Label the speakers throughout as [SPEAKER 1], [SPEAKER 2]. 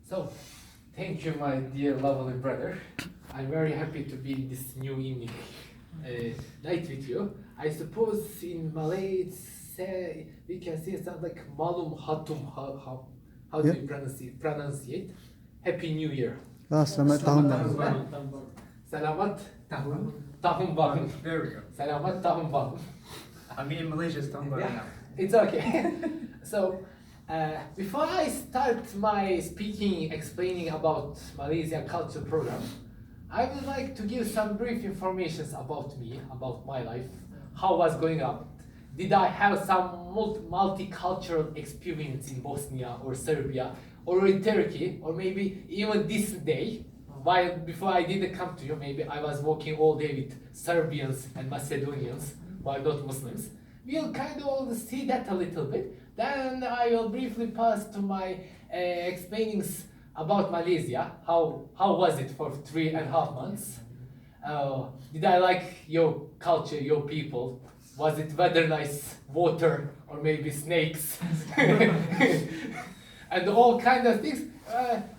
[SPEAKER 1] So, thank you, my dear lovely brother. I'm very happy to be in this new evening night with you. I suppose in Malay we can say something like Malum Hatum. How do
[SPEAKER 2] Yeah.
[SPEAKER 1] you pronounce it? Happy New Year.
[SPEAKER 2] Selamat tahun baru.
[SPEAKER 1] Selamat tahun baru.
[SPEAKER 3] There we go.
[SPEAKER 1] Selamat tahun baru.
[SPEAKER 3] I mean, in Malaysia, it's done by
[SPEAKER 1] Yeah,
[SPEAKER 3] now.
[SPEAKER 1] it's okay. So, before I start my speaking, explaining about Malaysian culture program, I would like to give some brief information about me, about my life, how was going up. Did I have some multicultural experience in Bosnia or Serbia or in Turkey, or maybe even this day? While before I didn't come to you, maybe I was walking all day with Serbians and Macedonians, while not Muslims. We'll kind of see that a little bit. Then I will briefly pass to my explainings about Malaysia. How was it for 3.5 months? Did I like your culture, your people? Was it weather nice, water, or maybe snakes? And all kind of things.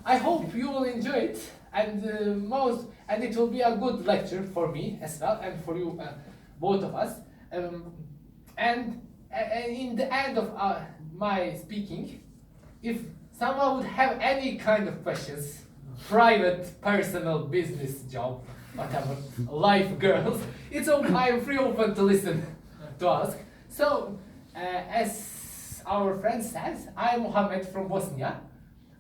[SPEAKER 1] I hope you will enjoy it, and it will be a good lecture for me as well, and for you, both of us. And in the end of my speaking, if someone would have any kind of questions, private, personal, business, job, whatever, life, girls, it's okay. I am free open to listen, to ask. So, as our friend says, I'm Mohammed from Bosnia.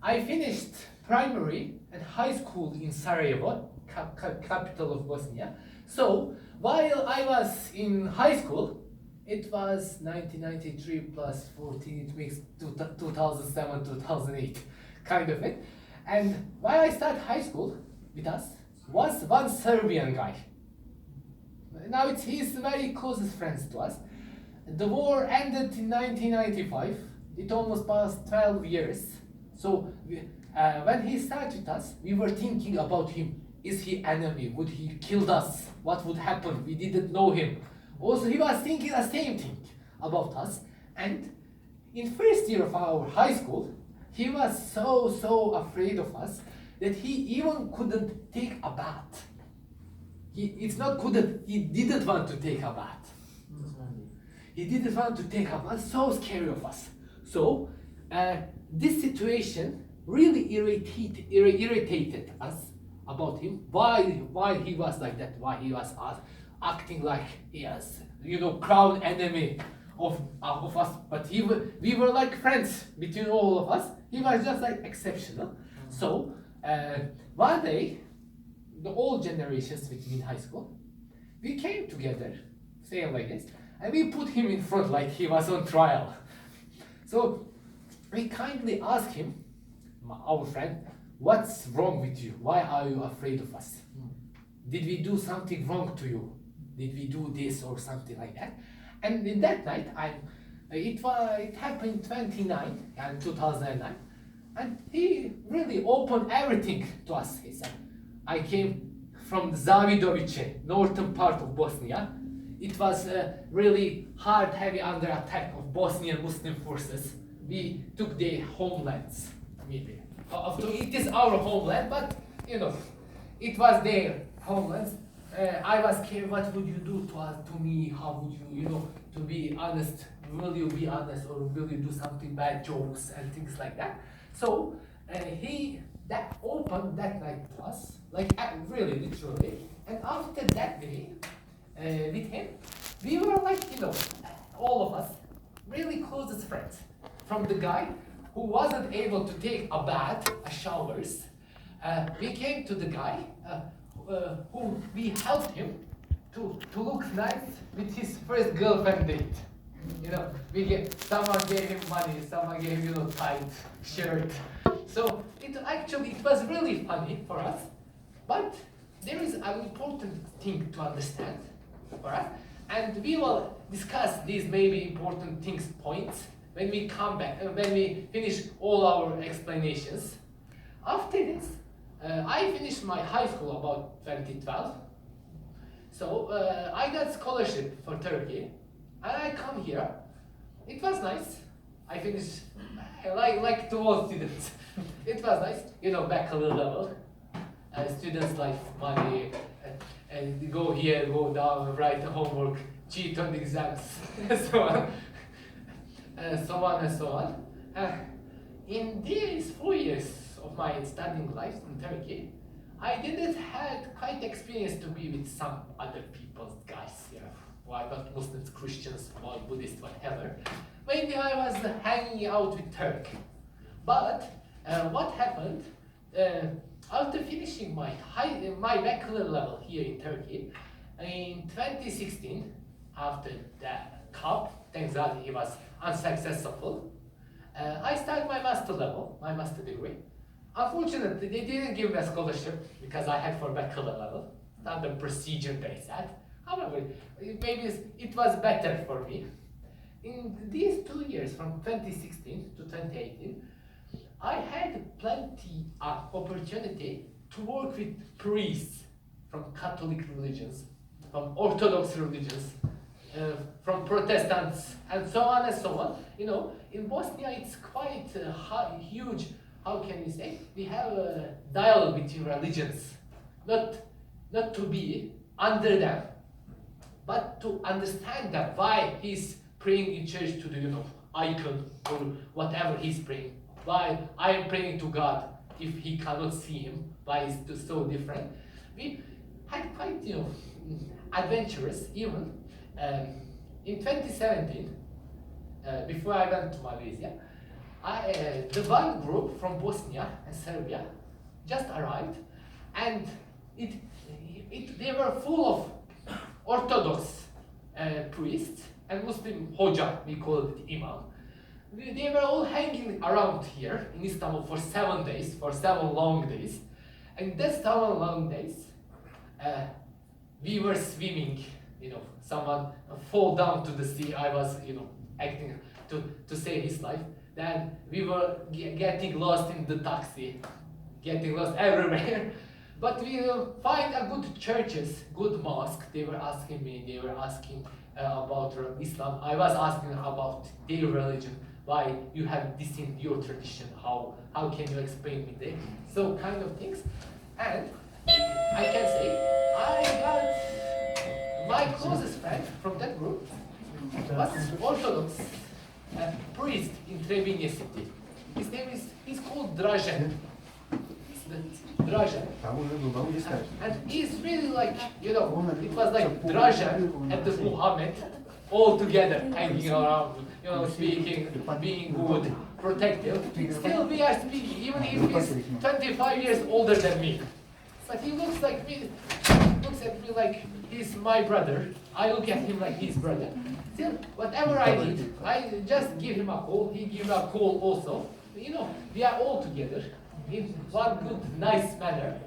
[SPEAKER 1] I finished primary and high school in Sarajevo, capital of Bosnia. So, while I was in high school, it was 1993 plus 14, it makes 2007, 2008, kind of it. And while I started high school with us, was one Serbian guy. Now he's very closest friends to us. The war ended in 1995. It almost passed 12 years. So when he started with us, we were thinking about him. Is he enemy? Would he kill us? What would happen? We didn't know him. Also, he was thinking the same thing about us. And in first year of our high school, he was so afraid of us that he even couldn't take a bath. He didn't want to take a bath. He didn't want to take a bath, so scary of us. So, this situation really irritated us about him. Why he was like that, why he was acting like he is, crown enemy of us, but we were like friends between all of us. He was just like exceptional. So one day, the old generations between high school, we came together, saying like this, and we put him in front like he was on trial. So we kindly asked him, our friend, what's wrong with you? Why are you afraid of us? Did we do something wrong to you? Did we do this or something like that? And in that night, it happened 2009, and he really opened everything to us. He said, I came from Zavidovice, northern part of Bosnia. It was really hard, heavy under attack of Bosnian Muslim forces. We took their homelands, maybe. It is our homeland, but it was their homelands. I was scared, what would you do to me? How would you, to be honest, will you be honest, or will you do something bad, jokes and things like that? So he opened that night to us, like really literally. And after that day, with him, we were like, all of us, really closest friends. From the guy who wasn't able to take a bath, showers, we came to the guy who we helped him to look nice with his first girlfriend date. Someone gave him money, someone gave him tight shirt. So it was really funny for us. But there is an important thing to understand for us, and we will discuss these maybe important points when we come back, when we finish all our explanations. After this, I finished my high school about 2012. So I got scholarship for Turkey, and I come here. It was nice I finished like to all students. It was nice, you know, bachelor level. Students like money, and go here, go down, write the homework, cheat on the exams, and so on, so on and so on. In these 4 years of my studying life in Turkey, I didn't had quite experience to be with some other people's guys, you know, who are not Muslims, Christians, or Buddhists, whatever. Maybe I was hanging out with Turk. But what happened, after finishing my bachelor level here in Turkey, in 2016, after that cup, thanks God it was unsuccessful, I started my master level, my master degree. Unfortunately, they didn't give me a scholarship because I had for bachelor level, not the procedure they said. However, maybe it was better for me. In these 2 years, from 2016 to 2018, I had plenty of opportunity to work with priests from Catholic religions, from Orthodox religions, from Protestants, and so on and so on. You know, in Bosnia, it's quite huge. How can we say? We have a dialogue between religions, not to be under them, but to understand that why he's praying in church to the icon or whatever he's praying. Why I am praying to God if he cannot see him? Why is it so different? We had quite adventurous even. In 2017, before I went to Malaysia, the one group from Bosnia and Serbia just arrived, and they were full of Orthodox priests and Muslim hoja, we call it imam. They were all hanging around here in Istanbul for 7 days, for 7 long days. And that 7 long days, we were swimming, someone fall down to the sea. I was, acting to save his life. Then we were getting lost in the taxi, getting lost everywhere. But we find a good churches, good mosque. They were asking about Islam. I was asking about their religion. Why you have this in your tradition? How can you explain me this? So kind of things. And I can say I got my closest friend from that group was Orthodox priest in Trebinje city. His name he's called Dražen. Dražen. And he's really like, it was like Dražen and the Muhammad all together hanging around, speaking, being good, protective. Still we are speaking, even if he's 25 years older than me. But he looks like me, looks at me like he's my brother. I look at him like his brother. Still, whatever I need, I just give him a call, he gives a call also. We are all together in one good, nice manner.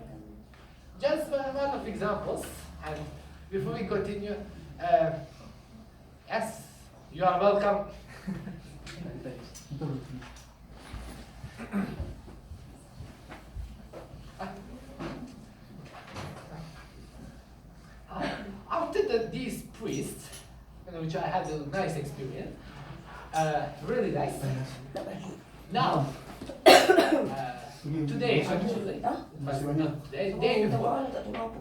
[SPEAKER 1] Just one of examples, and before we continue, yes, you are welcome. After these priests, which I had a nice experience, really nice. Now, today actually, but the day before,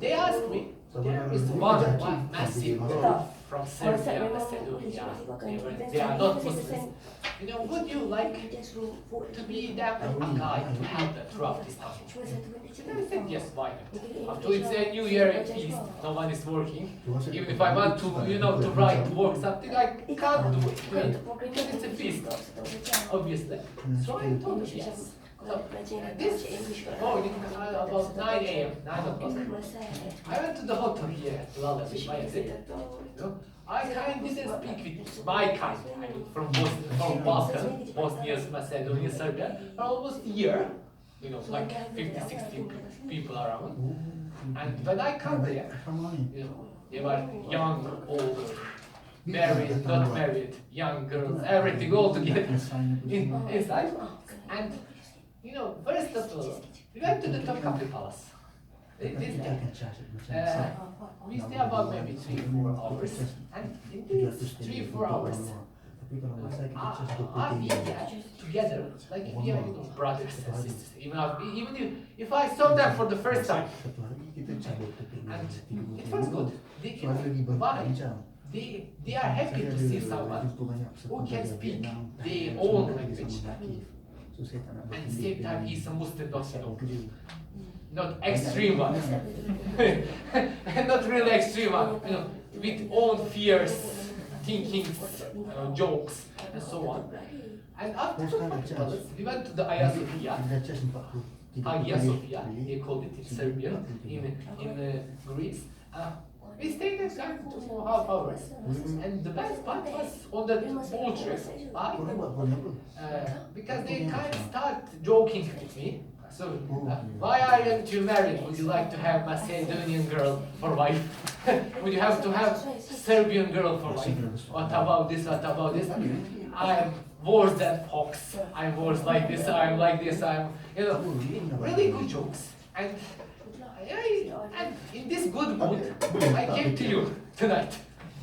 [SPEAKER 1] they asked me, there is one massive group from Serbia, Macedonia, they are not Muslims. Would you like to be that guy to help them throughout this time? I said, yes, why not? After it's a new year at least, no one is working. Even if I want to, to write, to work something, I can't do it, because it's a feast, obviously. So I told them yes. So, this morning, about 9 a.m., 9 o'clock, I went to the hotel here at Lala with my exit. I kind of didn't speak with my kind, from Balkan, Bosnia, Macedonia, Serbia, for almost a year, like 50, 60 people around. And when I come there, they were young, older, married, not married, young girls, everything all together inside. And first of all, we went to the Topkapi Palace. We stay about maybe 3-4 hours, and in these 3-4 hours, Are we there together, like we are brothers and sisters, even if I saw them for the first time, and it was good. Why? They are happy to see someone who can speak their own language, and at the same time he's a Muslim, not extreme one, not really extreme one, with own fears, thinkings, jokes, and so on. And after the Palace, we went to the Hagia Sophia, they called it in Serbian, in Greece. We stayed there like 2.5 hours, and the best part was on the boat trip. Why? Because they kind of start joking with me. So, why aren't you married? Would you like to have Macedonian girl for wife? Would you have to have Serbian girl for wife? What about this? What about this? I'm worse than Fox. I'm worse like this. I'm like this. I'm, really good jokes. And in this good mood, I came to you tonight.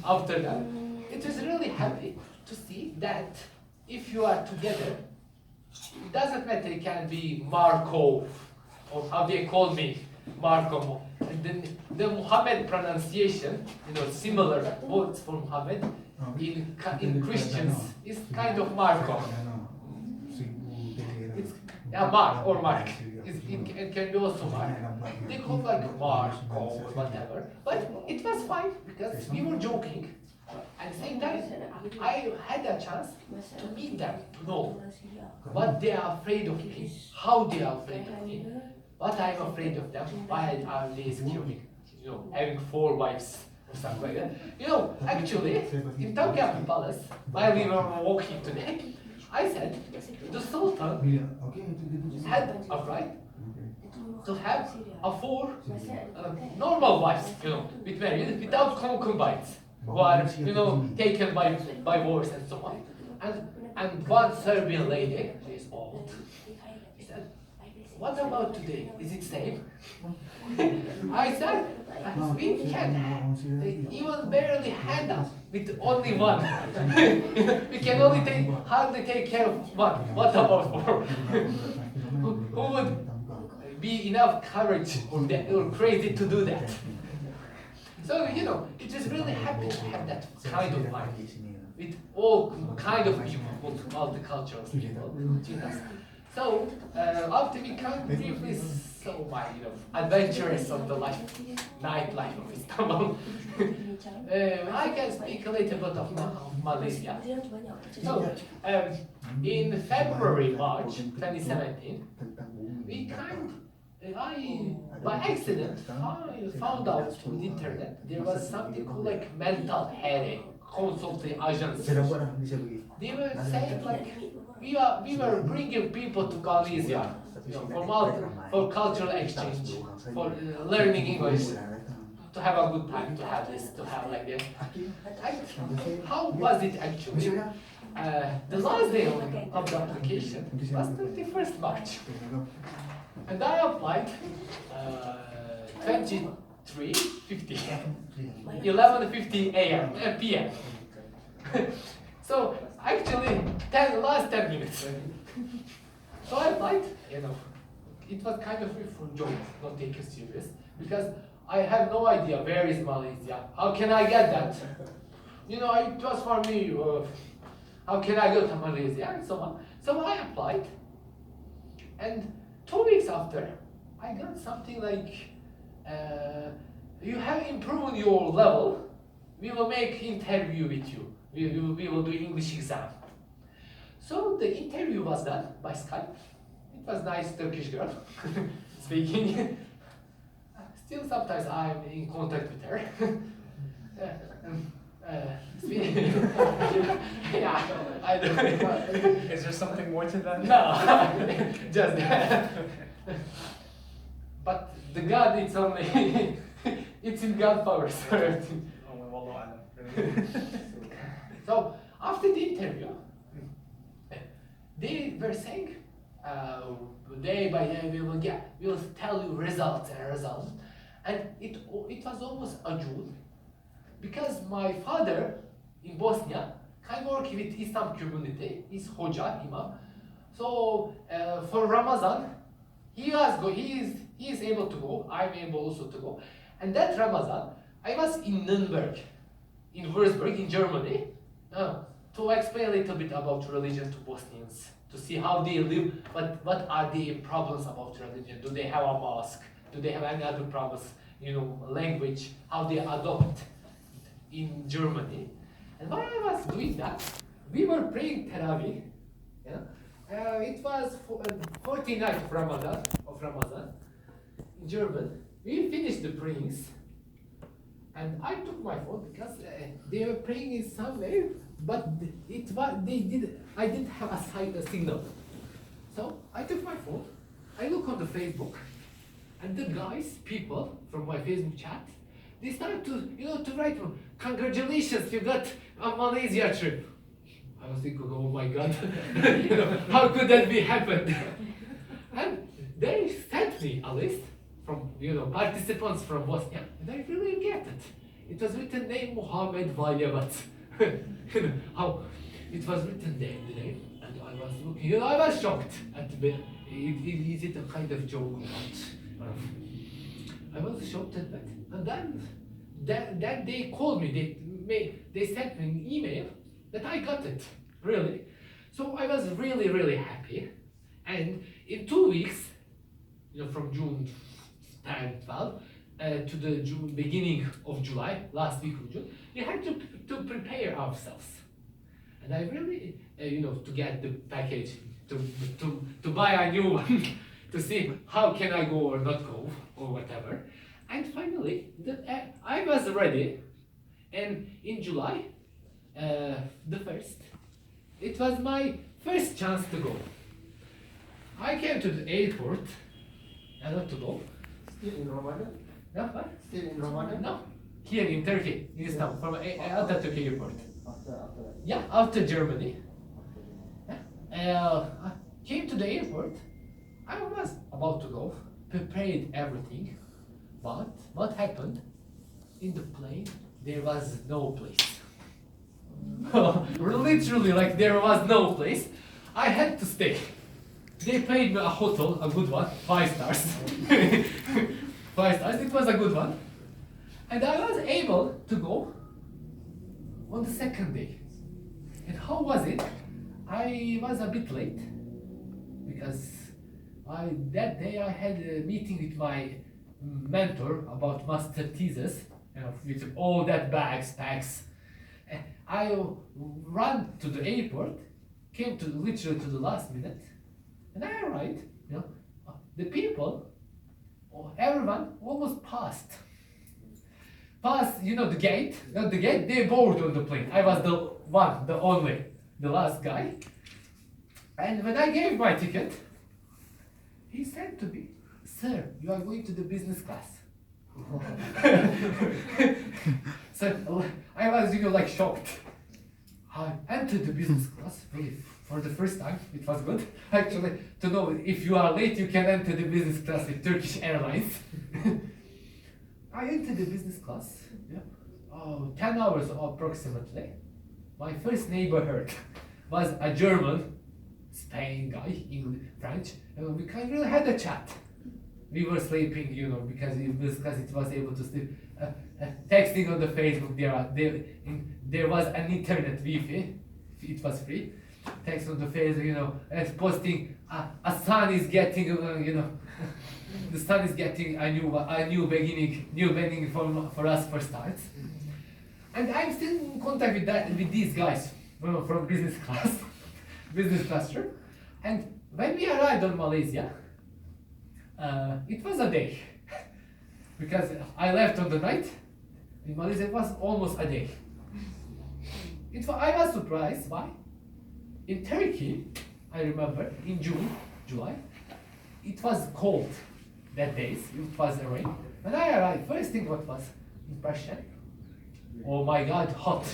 [SPEAKER 1] After that, it was really happy to see that if you are together, it doesn't matter. It can be Marco, or how they call me, Marco. And then the Muhammad pronunciation, similar words for Muhammad in Christians is kind of Marco. It's Mark or Mark. It can be also Mark. They call like Marco or whatever. But it was fine because we were joking. At the same time, I had a chance to meet them, to know what they are afraid of me, how they are afraid of me, what I am afraid of them, why are they scared, having 4 wives or something like that. Actually, in Tokyo Palace, while we were walking today, I said the Sultan had a right to have a 4 normal wives, with married, without concubines, who are, taken by wars and so on. And one Serbian lady, she is old, he said, what about today? Is it same? I said, we can even barely handle with only one. We can only hardly take care of one. What about 4? Who would be enough courage or crazy to do that? So, it is really happy to have that kind of mind with all kind of people, multicultural people between us. So, after we come briefly, so my, adventurous of the nightlife of Istanbul, I can speak a little bit of Malaysia. So, in February, March 2017, by accident, I found out on the internet there was something called like mental headache consulting agency. They were saying like we were bringing people to Malaysia, for cultural exchange, for learning English, to have a good time, to have this, to have like that. How was it actually? The last day of the application was 31st March. And I applied 23:50, 11:50 a.m. p.m. So actually, last 10 minutes. So I applied. It was kind of for joke, not take it serious, because I have no idea where is Malaysia. How can I get that? It was for me. How can I go to Malaysia and so on? So I applied, and 2 weeks after, I got something like, you have improved your level, we will make interview with you. We will do English exam. So the interview was done by Skype. It was nice Turkish girl speaking. Still sometimes I'm in contact with her. Yeah, I don't know.
[SPEAKER 3] Is there something more to that?
[SPEAKER 1] No, just that. But the God, it's only, it's in God power. So after the interview, they were saying, day by day we will tell you results, and it was almost a June, because my father in Bosnia I work with Islam community. He's Hoca, Imam. So for Ramadan, he is able to go. I'm able also to go. And that Ramadan, I was in Nuremberg, in Würzburg, in Germany, to explain a little bit about religion to Bosnians, to see how they live, what are the problems about religion. Do they have a mosque? Do they have any other problems? Language, how they adopt in Germany. And while I was doing that, we were praying Tarawih. It was 14th night of Ramadan in German. We finished the prayings, and I took my phone because they were praying in somewhere, but I didn't have a signal. So I took my phone, I look on the Facebook, and the people from my Facebook chat, they started to write, congratulations, you got a Malaysia trip. I was thinking, oh my God, how could that be happened? And they sent me a list from participants from Bosnia, and I really get it. It was written name Muhammad Valyavat. How it was written there, the name, and I was looking, I was shocked at is it a kind of joke or not? I was shocked at that, and then they called me. They sent me an email that I got it, really. So I was really, really happy. And in 2 weeks, from June 10, 12 to the beginning of July, last week of June, we had to prepare ourselves. And I really, to get the package, to buy a new one, to see how can I go or not go, or whatever. And finally, I was ready. And in July, the 1st, it was my first chance to go. I came to the airport, I not to go.
[SPEAKER 2] Still in Romania?
[SPEAKER 1] No, what?
[SPEAKER 2] Still in Romania?
[SPEAKER 1] No, here in Turkey, in Istanbul, from Atatürk airport.
[SPEAKER 2] After that.
[SPEAKER 1] Yeah, after Germany. I came to the airport. I was about to go, prepared everything, but what happened? In the plane, there was no place. Literally, like there was no place. I had to stay. They paid me a hotel, a good one, 5 stars. 5 stars, it was a good one. And I was able to go on the 2nd day. And how was it? I was a bit late because that day I had a meeting with my mentor about master thesis, with all that packs. I ran to the airport, came literally to the last minute, and I arrived. The people, everyone almost passed. The gate. The gate. They boarded on the plane. I was the last guy. And when I gave my ticket, he said to me, "Sir, you are going to the business class." So I was shocked. I entered the business class really for the first time. It was good actually to know if you are late you can enter the business class with Turkish Airlines. I entered the business class. 10 hours approximately. My first neighborhood was a German, Spain guy, English, French, and we kind of really had a chat. We were sleeping, because it was able to sleep. Texting on the Facebook, there was an internet Wi-Fi, it was free. Text on the Facebook, and posting, a sun is getting, the sun is getting a new beginning for us for start. And I'm still in contact with these guys from business class trip. And when we arrived on Malaysia, it was a day because I left on the night. In Malaysia, it was almost a day. I was surprised. Why? In Turkey, I remember in July, it was cold that days. It was rain. When I arrived, first thing what was impression? Oh my God, hot,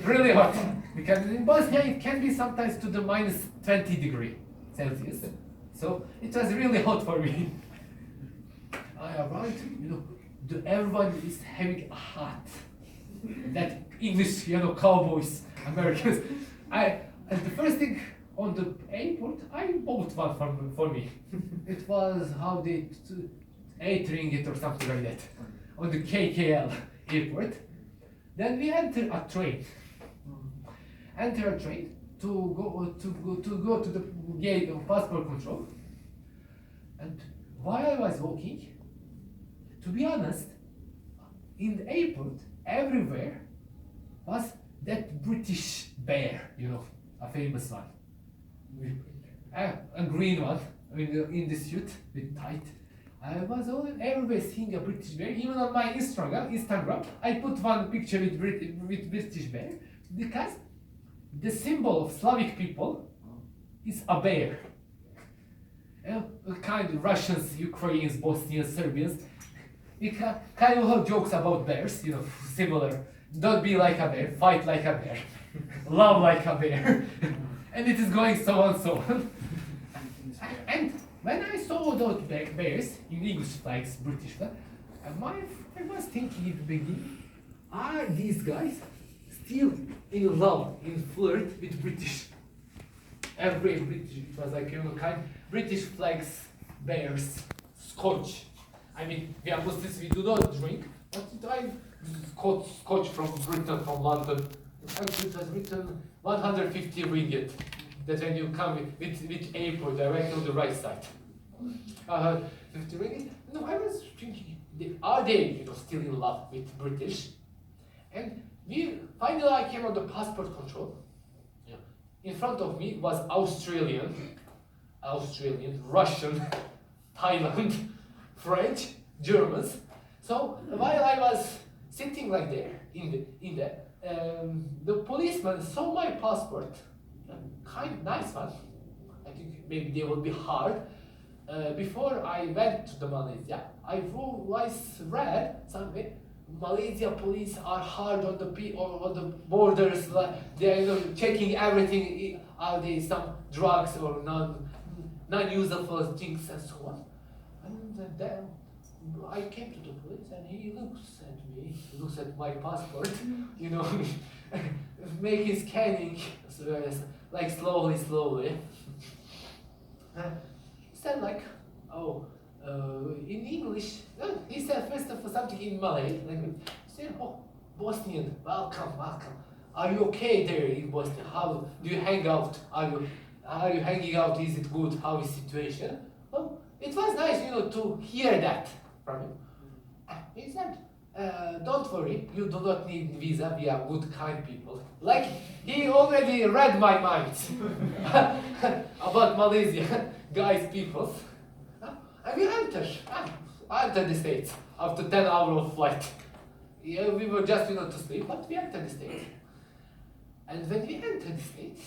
[SPEAKER 1] really hot. Because in Bosnia it can be sometimes to the minus 20 degrees Celsius. So it was really hot for me. I arrived, everyone is having a hat. That English, cowboys Americans. And the first thing on the airport, I bought one for me. It was how they entering it or something like that on the KKL airport. Then we enter a train. Enter a train to go to the gate of passport control. And while I was walking, to be honest, in the airport, everywhere was that British bear, you know, a famous one. A green one, in the suit with tight. I was everywhere seeing a British bear. Even on my Instagram, I put one picture with British bear because the symbol of Slavic people is a bear. Kind of Russians, Ukrainians, Bosnians, Serbians, we kind of have jokes about bears, you know, similar. Don't be like a bear, fight like a bear, love like a bear, and it is going so on so on. And when I saw those bears in English flags, British flag, I was thinking in the beginning, are these guys still in love, in flirt with British? Every British, it was like, you know, kind of British flags, bears, Scotch. I mean, we are Muslims, we do not drink, but I Scotch from Britain, from London. Actually, it was written 150 ringgit. That when you come with airport direct on the right side. 50 ringgit. No, I was thinking, are they, you know, still in love with British? And finally I came on the passport control. Yeah. In front of me was Australian, Russian, Thailand, French, Germans. So while I was sitting like there the policeman saw my passport, kind of nice one. I think maybe they would be hard. Before I went to the Malaysia, I read somewhere Malaysia police are hard on the borders. Like they are, you know, checking everything. Are there some drugs or non-usable things and so on? And then I came to the police and he looks at me, looks at my passport, you know, making scanning, like slowly. He said like, in English, he said first of all something in Malay language. He said, oh, Bosnian, welcome. Are you okay there in Bosnia? How do you hang out? Are you hanging out? Is it good? How is situation? Well, it was nice, you know, to hear that from him. He said, don't worry, you do not need visa, we are good, kind people. Like, he already read my mind about Malaysia, guys, people. And we entered the States after 10 hours of flight. Yeah, we were just, you know, to sleep, but we entered the States. And when we entered the States,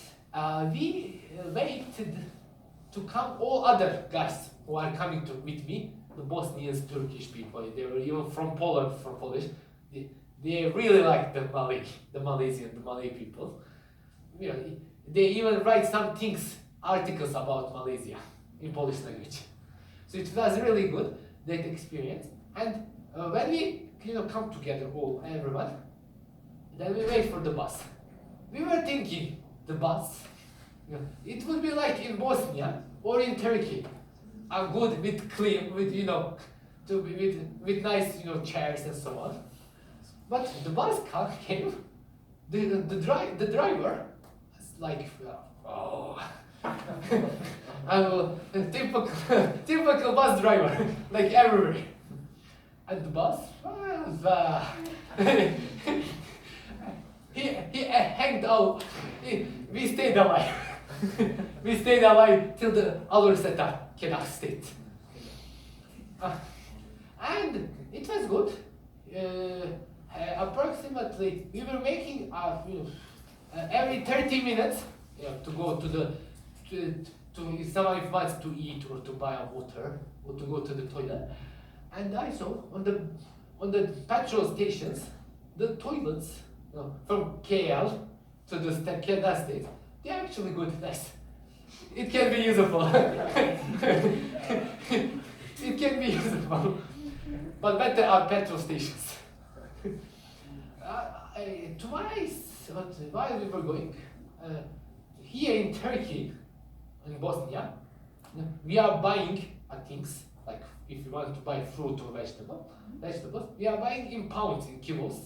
[SPEAKER 1] we waited to come all other guys who are coming with me, the Bosnians, Turkish people. They were even from Poland, from Polish. They really like the Malaysian, the Malay people. You know, they even write some things, articles about Malaysia in Polish language. So it was really good, that experience. And when we, you know, come together, everyone, then we wait for the bus. We were thinking, the bus, you know, it would be like in Bosnia or in Turkey, a good with clean, with, you know, with nice, you know, chairs and so on. But the bus car came, the driver was like, oh. typical bus driver, like everywhere. And the bus was, he hanged out. We stayed alive. We stayed alive till the other setup, Kedah State. And it was good. Approximately, we were making every 30 minutes to go to if somebody wants to eat or to buy a water or to go to the toilet. And I saw on the petrol stations, the toilets, you know, from KL to the Kedah State, they're actually good place. It can be usable. It can be usable. But better are petrol stations. To my while we were going, here in Turkey, in Bosnia, we are buying things like if you want to buy fruit or vegetables, we are buying in pounds, in kilos.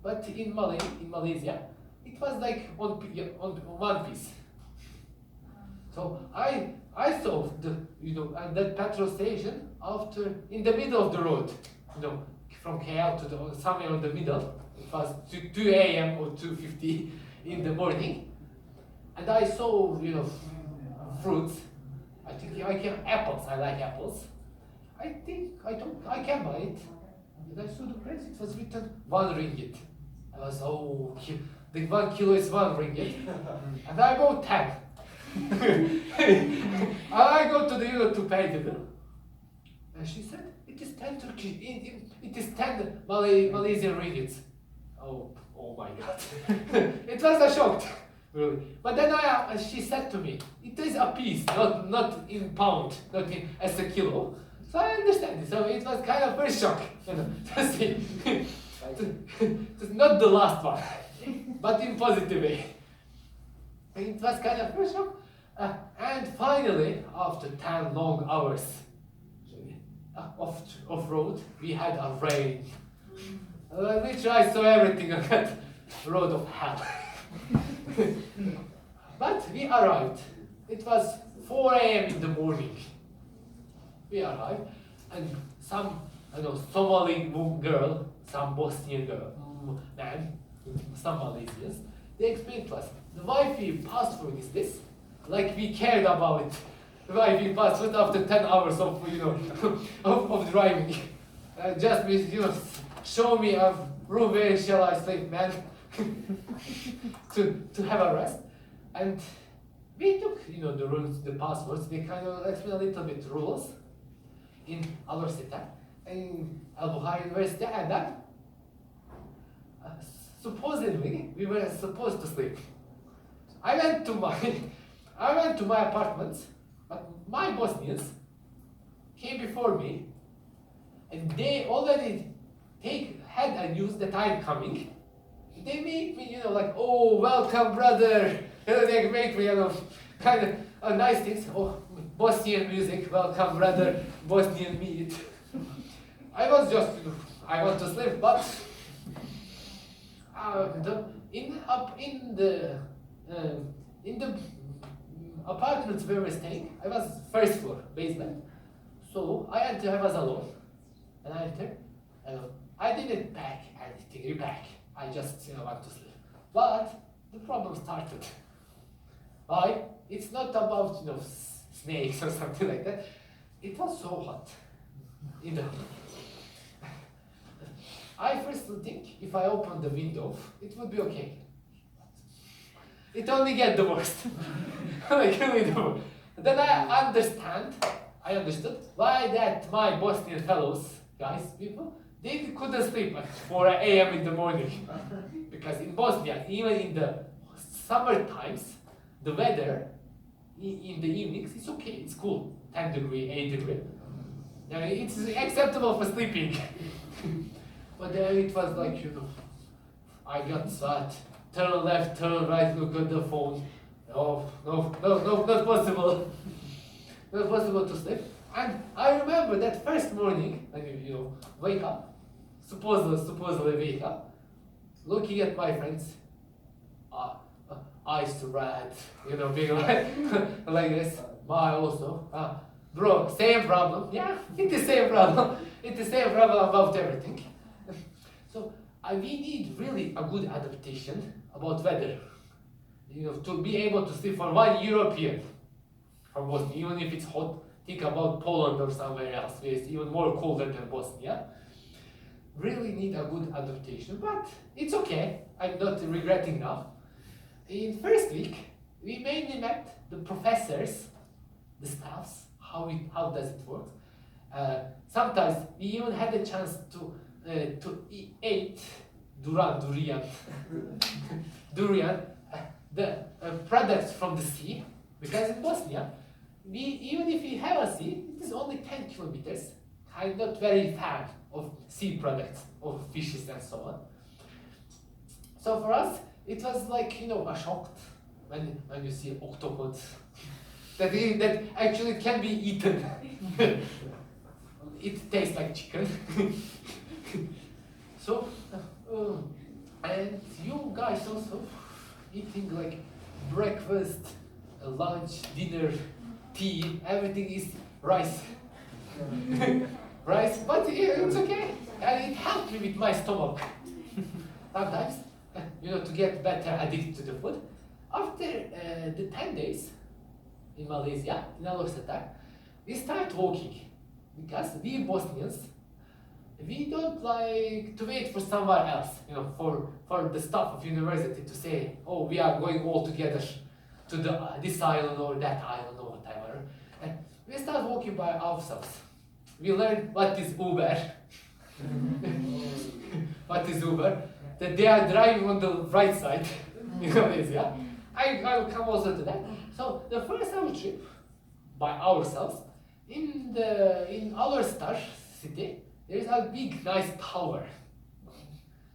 [SPEAKER 1] But in Malaysia, it was like on one piece. So I saw at that petrol station in the middle of the road, from KL to somewhere in the middle. It was 2 a.m. or 2:50 in the morning, and I saw fruits. I think apples. I like apples. I think I can buy it. And I saw the price. It was written 1 ringgit. I was the 1 kilo is 1 ringgit, and I bought 10. And I go to the to pay the bill, and she said it is 10 Turkish. It is 10 Malaysian ringgits. Oh my God! It was a shock, really. But then she said to me, it is a piece, not in pound, not as a kilo. So I understand it. So it was kind of very shock, to see. It's not the last one, but in positive way. It was kind of very shock. And finally, after 10 long hours of road, we had a rain. Which I saw everything on that road of hell. But we arrived. It was 4 a.m. in the morning. We arrived, and some Somali girl, some Bosnian man, some Malaysians, they explained to us, the Wi-Fi password is this, like we cared about it. The Wi-Fi password after 10 hours of of driving. Just show me a room where shall I sleep, man, to have a rest. And we took the rules, the passwords. They kind of explained a little bit rules in our setup in Al-Bukhari University, and then supposedly we were supposed to sleep. I went to my apartment, but my Bosnians came before me, and they already had a news that I'm coming. They made me, like, oh, welcome, brother. They make me, kind of nice things. Oh, Bosnian music, welcome, brother. Bosnian meat. I was just, I want to sleep, but in the apartments where we're staying, I was first floor, basement. So I entered. I was alone, and I entered. I didn't pack anything, repack. I just want to sleep. But the problem started. Why? It's not about snakes or something like that. It was so hot. I first think if I open the window, it would be okay. It only gets the worst. Like really the worst. Then I understood why that my Bosnian fellows, people, they couldn't sleep at 4 a.m. in the morning. Because in Bosnia, even in the summer times, the weather in the evenings is okay, it's cool. 10 degree, 8 degree. It's acceptable for sleeping. But then it was like, I got sad. Turn left, turn right, look at the phone. No, not possible. Not possible to sleep. And I remember that first morning, wake up, supposedly wake up, looking at my friends, eyes red, being like this. My also, bro, same problem. Yeah, it's the same problem. It's the same problem about everything. So we need really a good adaptation about weather. To be able to sleep for one European, from Bosnia, even if it's hot. Think about Poland or somewhere else where it's even more colder than Bosnia. Really need a good adaptation, but it's okay. I'm not regretting now. In first week, we mainly met the professors, the staffs, how does it work. Sometimes we even had a chance to eat durian, the products from the sea, because in Bosnia, even if we have a sea, it is only 10 kilometers. I'm not very fan of sea products, of fishes and so on. So for us, it was like, you know, a shocked when you see octopus. that actually can be eaten. It tastes like chicken. So, and you guys also eating like breakfast, lunch, dinner, tea, everything is rice. Rice, but it's okay. And it helped me with my stomach. Sometimes, you know, to get better addicted to the food. After the 10 days in Malaysia, in Alor, we start walking. Because we Bosnians, we don't like to wait for somewhere else, you know, for the staff of university to say, oh, we are going all together to this island or that island or whatever. And we start walking by ourselves. We learn what is Uber. What is Uber? That they are driving on the right side in Malaysia. I will come also to that. So the first our trip by ourselves in our star city, there is a big nice tower.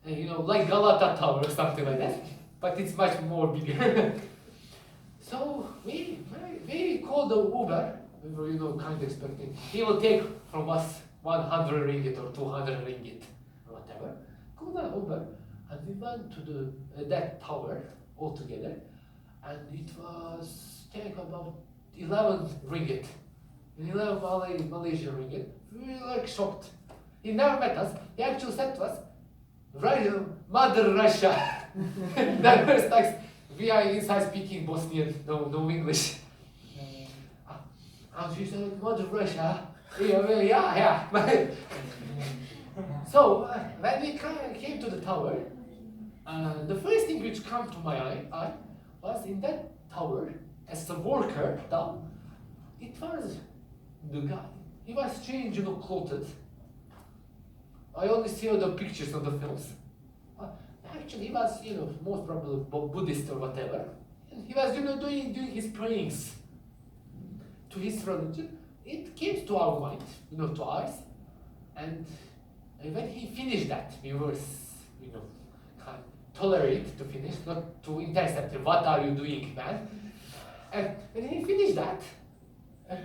[SPEAKER 1] And, you know, like Galata Tower or something like that, but it's much more bigger. So we called the Uber. We were, you know, kind of expecting he will take from us 100 ringgit or 200 ringgit or whatever. Called the Uber, and we went to that tower all together, and it was take about 11 ringgit, 11 Malaysian ringgit. We were like shocked. He never met us. He actually said to us, right, Mother Russia. That first time we are inside speaking Bosnian, no English. And she said, Mother Russia. Yeah. So when we came to the tower, the first thing which came to my eye was in that tower, as a worker down, it was the guy. He was strange, you know, clothed. I only see the pictures of the films. Actually, he was, you know, most probably Buddhist or whatever. And he was, you know, doing his prayings to his religion. It came to our mind, you know, to us. And when he finished that, we were, you know, kind of tolerate to finish, not to intercept him. What are you doing, man? And when he finished that,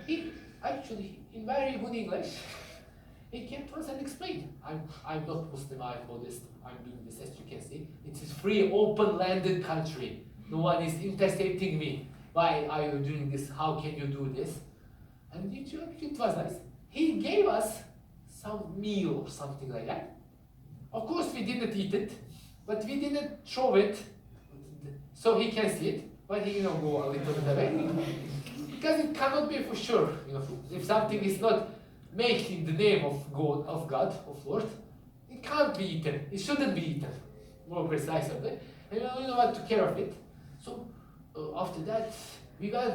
[SPEAKER 1] he actually, in very good English, he came to us and explained, I'm not Muslim, I'm Buddhist, I'm doing this, as you can see. It is free, open-landed country. No one is intercepting me. Why are you doing this? How can you do this? And it was nice. He gave us some meal or something like that. Of course, we didn't eat it, but we didn't show it so he can see it. But he, you know, go a little bit away. Because it cannot be for sure, you know, if something is not made in the name of God, of Lord, it can't be eaten. It shouldn't be eaten, more precisely. And you know what, to care of it. So after that, we went